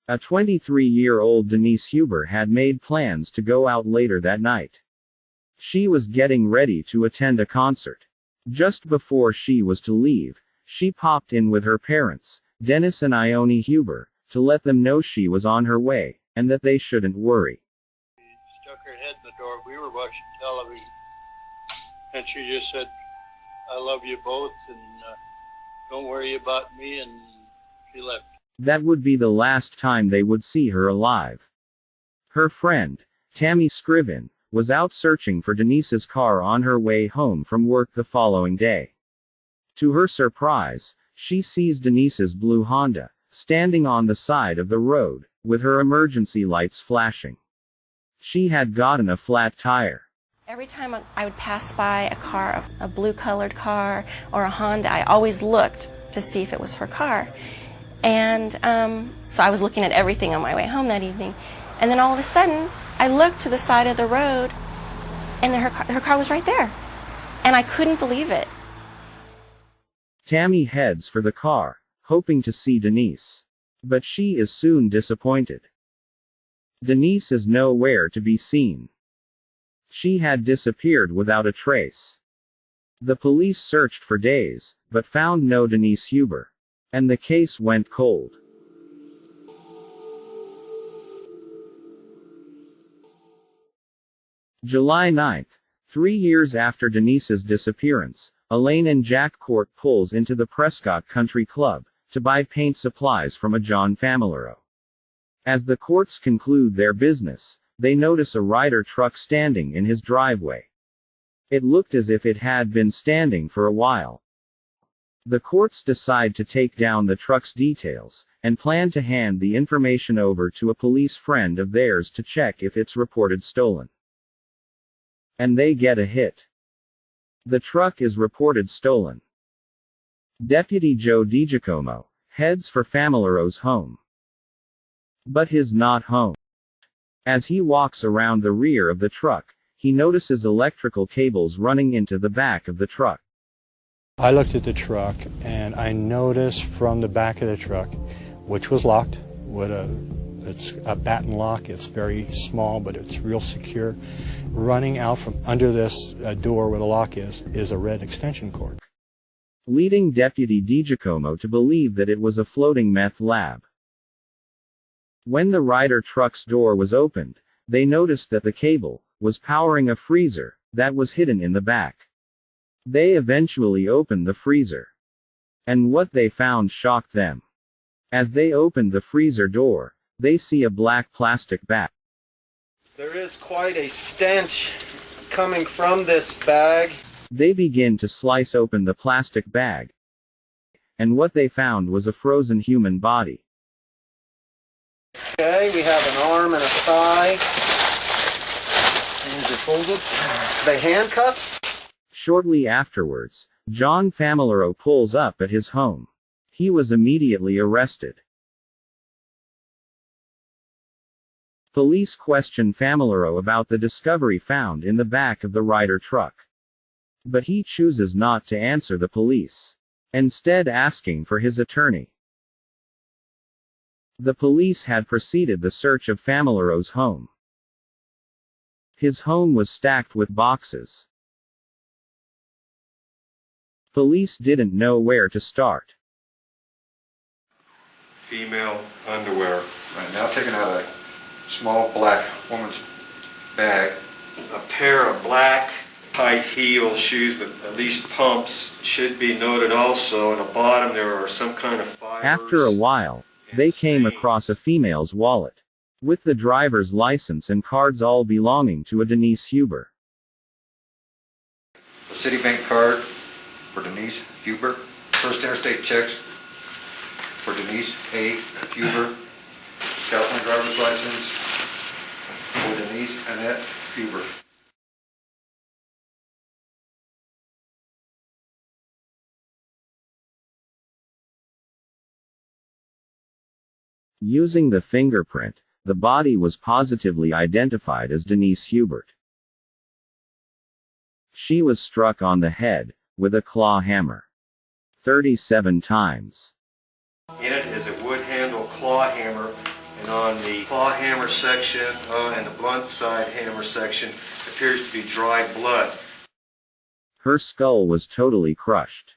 A 23-year-old Denise Huber had made plans to go out later that night. She was getting ready to attend a concert. Just before she was to leave, she popped in with her parents, Dennis and Ione Huber, to let them know she was on her way, and that they shouldn't worry. She stuck her head in the door. We were watching television, and she just said, "I love you both, and don't worry about me," and she left. That would be the last time they would see her alive. Her friend, Tammy Scriven, was out searching for Denise's car on her way home from work the following day. To her surprise, she sees Denise's blue Honda, standing on the side of the road, with her emergency lights flashing. She had gotten a flat tire. Every time I would pass by a car, a blue-colored car or a Honda, I always looked to see if it was her car. And so I was looking at everything on my way home that evening. And then all of a sudden, I looked to the side of the road, and her car was right there. And I couldn't believe it. Tammy heads for the car, hoping to see Denise. But she is soon disappointed. Denise is nowhere to be seen. She had disappeared without a trace. The police searched for days, but found no Denise Huber. And the case went cold. July 9th, 3 years after Denise's disappearance, Elaine and Jack Court pulls into the Prescott Country Club to buy paint supplies from a John Familaro. As the Courts conclude their business, they notice a Ryder truck standing in his driveway. It looked as if it had been standing for a while. The Courts decide to take down the truck's details, and plan to hand the information over to a police friend of theirs to check if it's reported stolen. And they get a hit. The truck is reported stolen. Deputy Joe DiGiacomo heads for Familaro's home. But he's not home. As he walks around the rear of the truck, he notices electrical cables running into the back of the truck. I looked at the truck and I noticed from the back of the truck, which was locked with it's a batten lock. It's very small, but it's real secure. Running out from under this door where the lock is a red extension cord. Leading Deputy DiGiacomo to believe that it was a floating meth lab. When the Ryder truck's door was opened, they noticed that the cable was powering a freezer that was hidden in the back. They eventually opened the freezer. And what they found shocked them. As they opened the freezer door, they see a black plastic bag. There is quite a stench coming from this bag. They begin to slice open the plastic bag. And what they found was a frozen human body. Okay, we have an arm and a thigh. Hands are folded. They handcuffed. Shortly afterwards, John Familaro pulls up at his home. He was immediately arrested. Police question Familaro about the discovery found in the back of the Ryder truck. But he chooses not to answer the police, instead asking for his attorney. The police had preceded the search of Familaro's home. His home was stacked with boxes. Police didn't know where to start. Female underwear. Right now taking out a small black woman's bag. A pair of black high heel shoes, but at least pumps. Should be noted also at the bottom there are some kind of fibers. After a while, they came across a female's wallet, with the driver's license and cards all belonging to a Denise Huber. A Citibank card for Denise Huber. First Interstate checks for Denise A. Huber. California driver's license for Denise Annette Huber. Using the fingerprint, the body was positively identified as Denise Huber. She was struck on the head with a claw hammer 37 times. In it is a wood handle claw hammer, And on the claw hammer section and the blunt side hammer section appears to be dried blood. Her skull was totally crushed.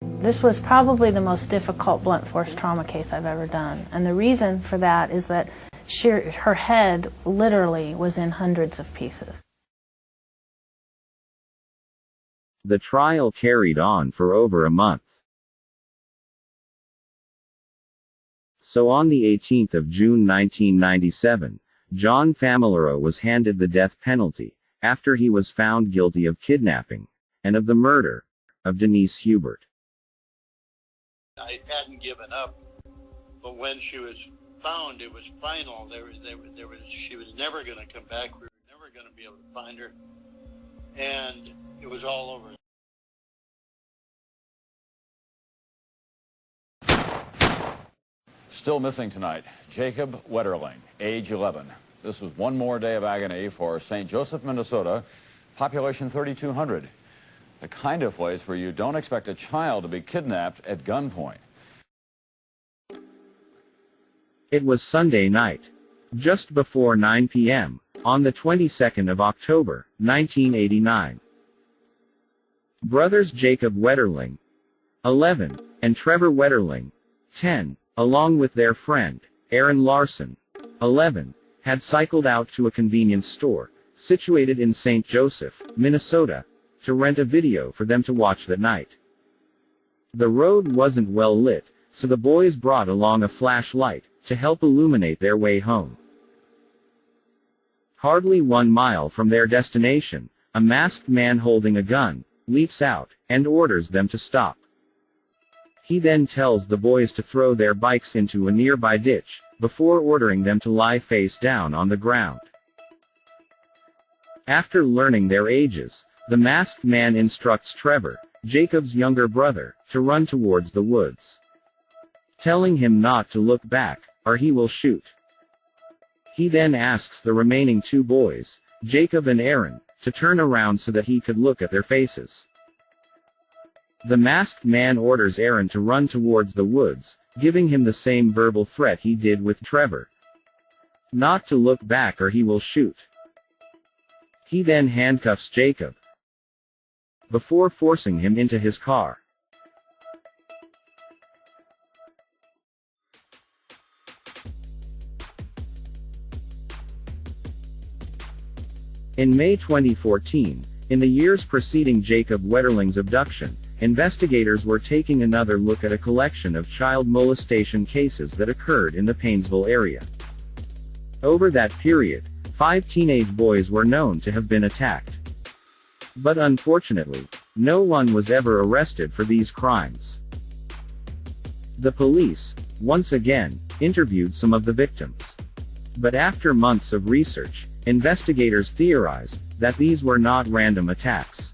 This was probably the most difficult blunt force trauma case I've ever done. And the reason for that is that her head literally was in hundreds of pieces. The trial carried on for over a month. So on the 18th of June 1997, John Familaro was handed the death penalty, after he was found guilty of kidnapping, and of the murder of Denise Huber. I hadn't given up, but when she was found, it was final. She was never going to come back. We were never going to be able to find her, and it was all over. Still missing tonight, Jacob Wetterling, age 11. This was one more day of agony for St. Joseph, Minnesota, population 3,200. The kind of place where you don't expect a child to be kidnapped at gunpoint. It was Sunday night, just before 9 p.m., on the 22nd of October, 1989. Brothers Jacob Wetterling, 11, and Trevor Wetterling, 10, along with their friend, Aaron Larson, 11, had cycled out to a convenience store, situated in St. Joseph, Minnesota, to rent a video for them to watch that night. The road wasn't well lit, so the boys brought along a flashlight to help illuminate their way home. Hardly 1 mile from their destination, a masked man holding a gun leaps out and orders them to stop. He then tells the boys to throw their bikes into a nearby ditch, before ordering them to lie face down on the ground. After learning their ages, the masked man instructs Trevor, Jacob's younger brother, to run towards the woods, telling him not to look back, or he will shoot. He then asks the remaining 2 boys, Jacob and Aaron, to turn around so that he could look at their faces. The masked man orders Aaron to run towards the woods, giving him the same verbal threat he did with Trevor, not to look back or he will shoot. He then handcuffs Jacob, before forcing him into his car. In May 2014, in the years preceding Jacob Wetterling's abduction, investigators were taking another look at a collection of child molestation cases that occurred in the Paynesville area. Over that period, 5 teenage boys were known to have been attacked. But unfortunately, no one was ever arrested for these crimes. The police, once again, interviewed some of the victims. But after months of research, investigators theorized that these were not random attacks.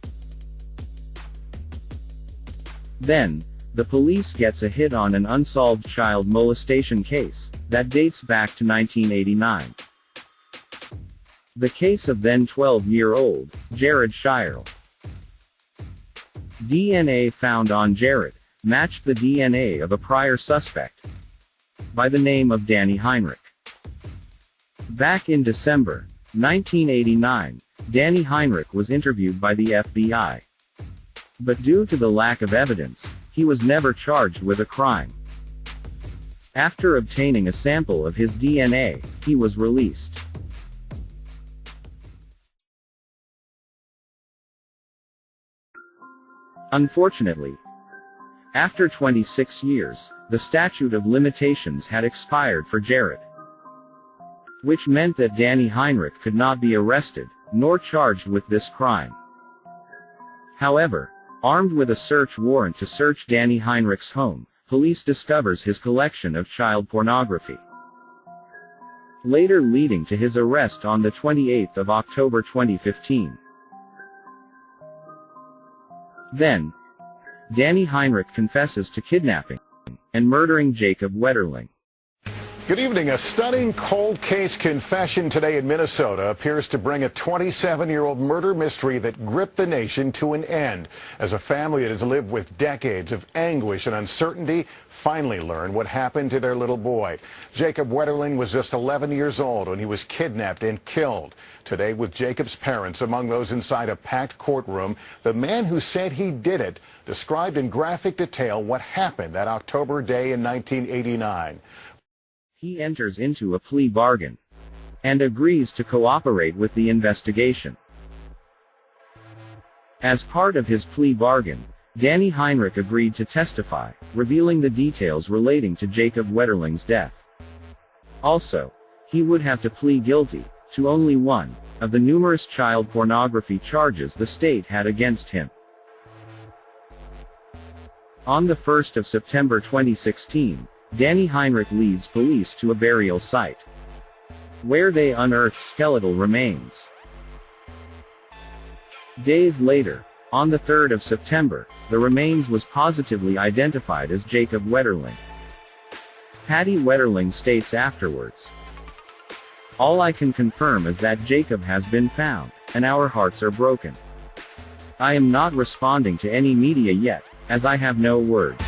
Then, the police gets a hit on an unsolved child molestation case that dates back to 1989. The case of then 12-year-old Jared Shirel. DNA found on Jared matched the DNA of a prior suspect by the name of Danny Heinrich. Back in December 1989, Danny Heinrich was interviewed by the FBI. But due to the lack of evidence, he was never charged with a crime. After obtaining a sample of his DNA, he was released. Unfortunately, after 26 years, the statute of limitations had expired for Jared, which meant that Danny Heinrich could not be arrested, nor charged with this crime. However, armed with a search warrant to search Danny Heinrich's home, police discovers his collection of child pornography, later leading to his arrest on the 28th of October 2015. Then, Danny Heinrich confesses to kidnapping and murdering Jacob Wetterling. Good evening. A stunning cold case confession today in Minnesota appears to bring a 27-year-old murder mystery that gripped the nation to an end, as a family that has lived with decades of anguish and uncertainty finally learned what happened to their little boy. Jacob Wetterling was just 11 years old when he was kidnapped and killed. Today, with Jacob's parents among those inside a packed courtroom, the man who said he did it described in graphic detail what happened that October day in 1989. He enters into a plea bargain and agrees to cooperate with the investigation. As part of his plea bargain, Danny Heinrich agreed to testify, revealing the details relating to Jacob Wetterling's death. Also, he would have to plead guilty to only one of the numerous child pornography charges the state had against him. On the 1st of September 2016, Danny Heinrich leads police to a burial site, where they unearth skeletal remains. Days later, on the 3rd of September, the remains was positively identified as Jacob Wetterling. Patty Wetterling states afterwards, "All I can confirm is that Jacob has been found, and our hearts are broken. I am not responding to any media yet, as I have no words."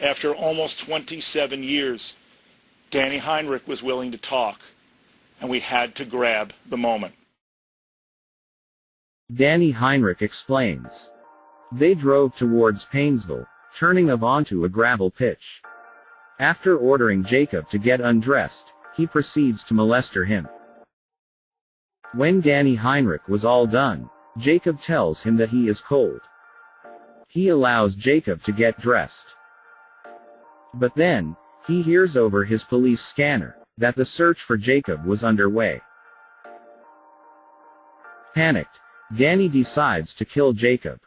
After almost 27 years, Danny Heinrich was willing to talk, and we had to grab the moment. Danny Heinrich explains. They drove towards Paynesville, turning onto a gravel pitch. After ordering Jacob to get undressed, he proceeds to molest him. When Danny Heinrich was all done, Jacob tells him that he is cold. He allows Jacob to get dressed. But then, he hears over his police scanner that the search for Jacob was underway. Panicked, Danny decides to kill Jacob.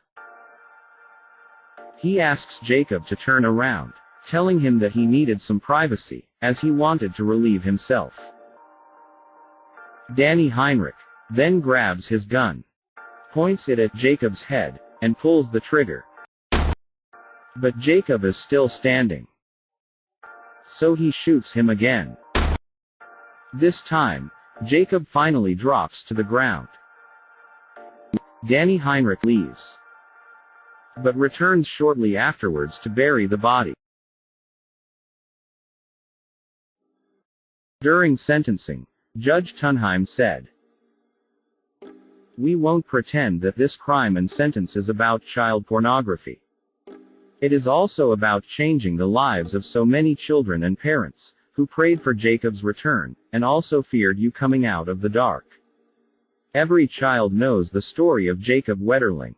He asks Jacob to turn around, telling him that he needed some privacy, as he wanted to relieve himself. Danny Heinrich then grabs his gun, points it at Jacob's head, and pulls the trigger. But Jacob is still standing. So he shoots him again. This time, Jacob finally drops to the ground. Danny Heinrich leaves, but returns shortly afterwards to bury the body. During sentencing, Judge Tunheim said, "We won't pretend that this crime and sentence is about child pornography. It is also about changing the lives of so many children and parents, who prayed for Jacob's return, and also feared you coming out of the dark. Every child knows the story of Jacob Wetterling.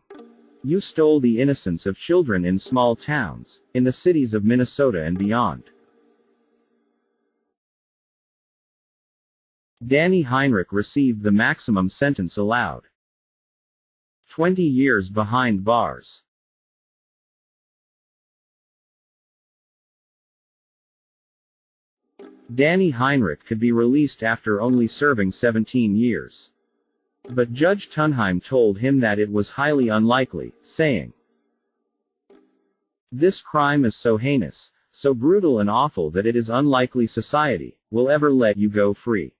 You stole the innocence of children in small towns, in the cities of Minnesota and beyond." Danny Heinrich received the maximum sentence allowed. 20 years behind bars. Danny Heinrich could be released after only serving 17 years. But Judge Tunheim told him that it was highly unlikely, saying, "This crime is so heinous, so brutal and awful that it is unlikely society will ever let you go free."